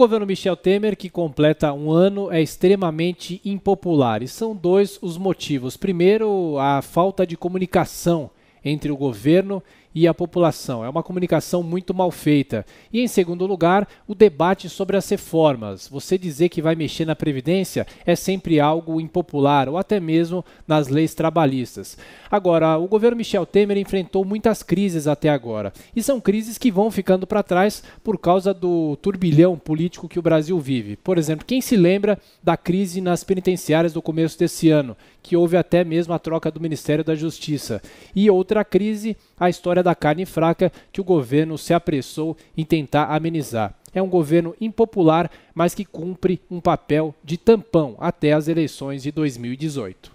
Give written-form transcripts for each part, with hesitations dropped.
governo Michel Temer, que completa um ano, é extremamente impopular. E são dois os motivos. Primeiro, a falta de comunicação entre o governo e a população. É uma comunicação muito mal feita. E, em segundo lugar, o debate sobre as reformas. Você dizer que vai mexer na Previdência é sempre algo impopular, ou até mesmo nas leis trabalhistas. Agora, o governo Michel Temer enfrentou muitas crises até agora. E são crises que vão ficando para trás por causa do turbilhão político que o Brasil vive. Por exemplo, quem se lembra da crise nas penitenciárias do começo desse ano, que houve até mesmo a troca do Ministério da Justiça. E outra crise, a história da carne fraca, que o governo se apressou em tentar amenizar. É um governo impopular, mas que cumpre um papel de tampão até as eleições de 2018.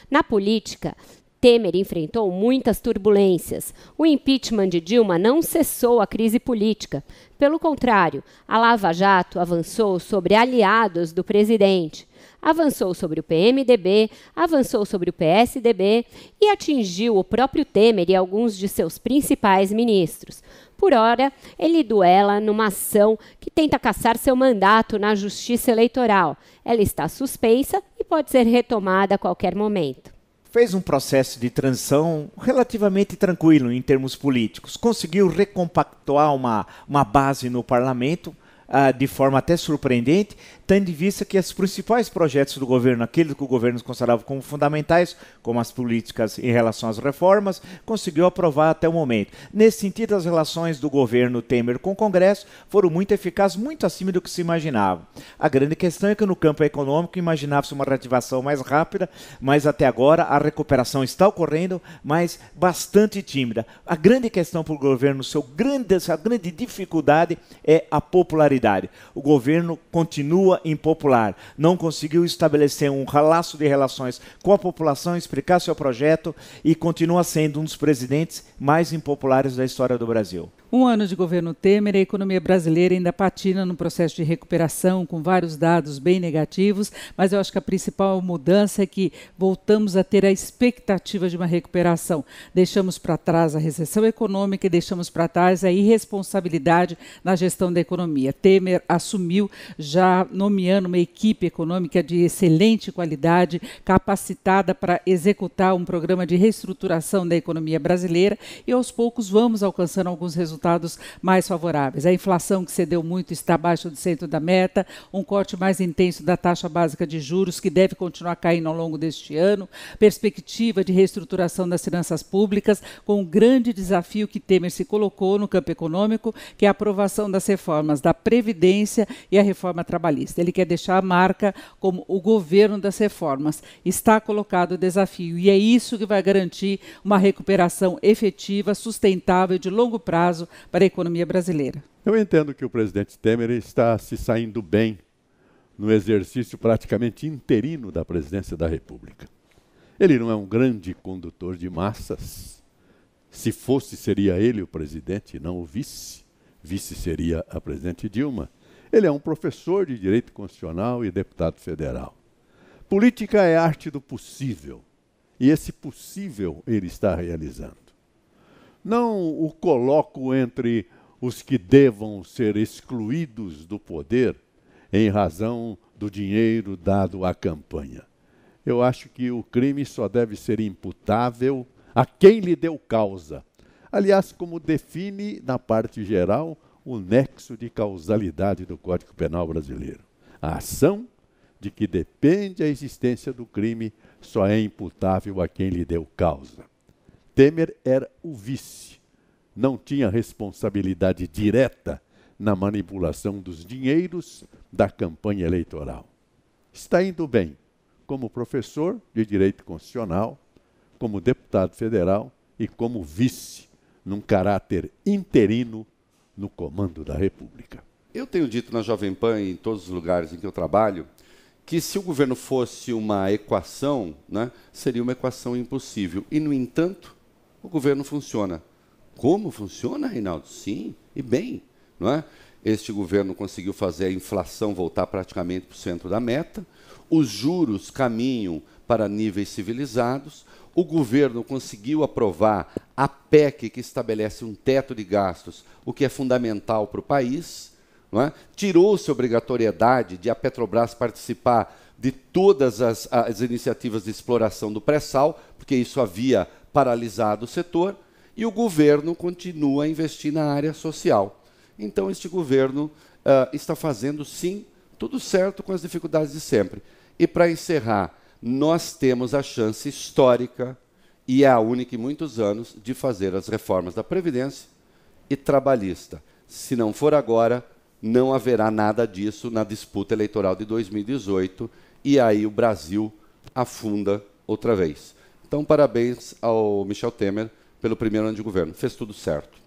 Na política, Temer enfrentou muitas turbulências. O impeachment de Dilma não cessou a crise política. Pelo contrário, a Lava Jato avançou sobre aliados do presidente. Avançou sobre o PMDB, avançou sobre o PSDB e atingiu o próprio Temer e alguns de seus principais ministros. Por ora, ele duela numa ação que tenta cassar seu mandato na Justiça Eleitoral. Ela está suspensa e pode ser retomada a qualquer momento. Fez um processo de transição relativamente tranquilo em termos políticos. Conseguiu recompactuar uma base no parlamento de forma até surpreendente, tendo em vista que os principais projetos do governo, aqueles que o governo considerava como fundamentais, como as políticas em relação às reformas, conseguiu aprovar até o momento. Nesse sentido, as relações do governo Temer com o Congresso foram muito eficazes, muito acima do que se imaginava. A grande questão é que no campo econômico imaginava-se uma reativação mais rápida, mas até agora a recuperação está ocorrendo, mas bastante tímida. A grande questão para o governo, a grande dificuldade é a popularidade. O governo continua impopular, não conseguiu estabelecer um laço de relações com a população, explicar seu projeto e continua sendo um dos presidentes mais impopulares da história do Brasil. Um ano de governo Temer, a economia brasileira ainda patina no processo de recuperação, com vários dados bem negativos, mas eu acho que a principal mudança é que voltamos a ter a expectativa de uma recuperação. Deixamos para trás a recessão econômica e deixamos para trás a irresponsabilidade na gestão da economia. Temer assumiu já nomeando uma equipe econômica de excelente qualidade, capacitada para executar um programa de reestruturação da economia brasileira e aos poucos vamos alcançando alguns resultados mais favoráveis. A inflação, que cedeu muito, está abaixo do centro da meta, um corte mais intenso da taxa básica de juros, que deve continuar caindo ao longo deste ano, perspectiva de reestruturação das finanças públicas, com um grande desafio que Temer se colocou no campo econômico, que é a aprovação das reformas da Previdência e a reforma trabalhista. Ele quer deixar a marca como o governo das reformas. Está colocado o desafio e é isso que vai garantir uma recuperação efetiva, sustentável e de longo prazo para a economia brasileira. Eu entendo que o presidente Temer está se saindo bem no exercício praticamente interino da presidência da República. Ele não é um grande condutor de massas. Se fosse, seria ele o presidente, não o vice. Vice seria a presidente Dilma. Ele é um professor de direito constitucional e deputado federal. Política é arte do possível. E esse possível ele está realizando. Não o coloco entre os que devam ser excluídos do poder em razão do dinheiro dado à campanha. Eu acho que o crime só deve ser imputável a quem lhe deu causa. Aliás, como define, na parte geral, o nexo de causalidade do Código Penal brasileiro. A ação de que depende a existência do crime só é imputável a quem lhe deu causa. Temer era o vice, não tinha responsabilidade direta na manipulação dos dinheiros da campanha eleitoral. Está indo bem como professor de direito constitucional, como deputado federal e como vice, num caráter interino no comando da República. Eu tenho dito na Jovem Pan e em todos os lugares em que eu trabalho que se o governo fosse uma equação, né, seria uma equação impossível. E, no entanto, o governo funciona. Como funciona, Reinaldo? Sim, e bem. Não é? Este governo conseguiu fazer a inflação voltar praticamente para o centro da meta, os juros caminham para níveis civilizados, o governo conseguiu aprovar a PEC que estabelece um teto de gastos, o que é fundamental para o país, não é? Tirou-se a obrigatoriedade de a Petrobras participar de todas as iniciativas de exploração do pré-sal, porque isso havia paralisado o setor, e o governo continua a investir na área social. Então, este governo está fazendo, sim, tudo certo com as dificuldades de sempre. E, para encerrar, nós temos a chance histórica, e é a única em muitos anos, de fazer as reformas da Previdência e trabalhista. Se não for agora, não haverá nada disso na disputa eleitoral de 2018, e aí o Brasil afunda outra vez. Então, parabéns ao Michel Temer pelo primeiro ano de governo. Fez tudo certo.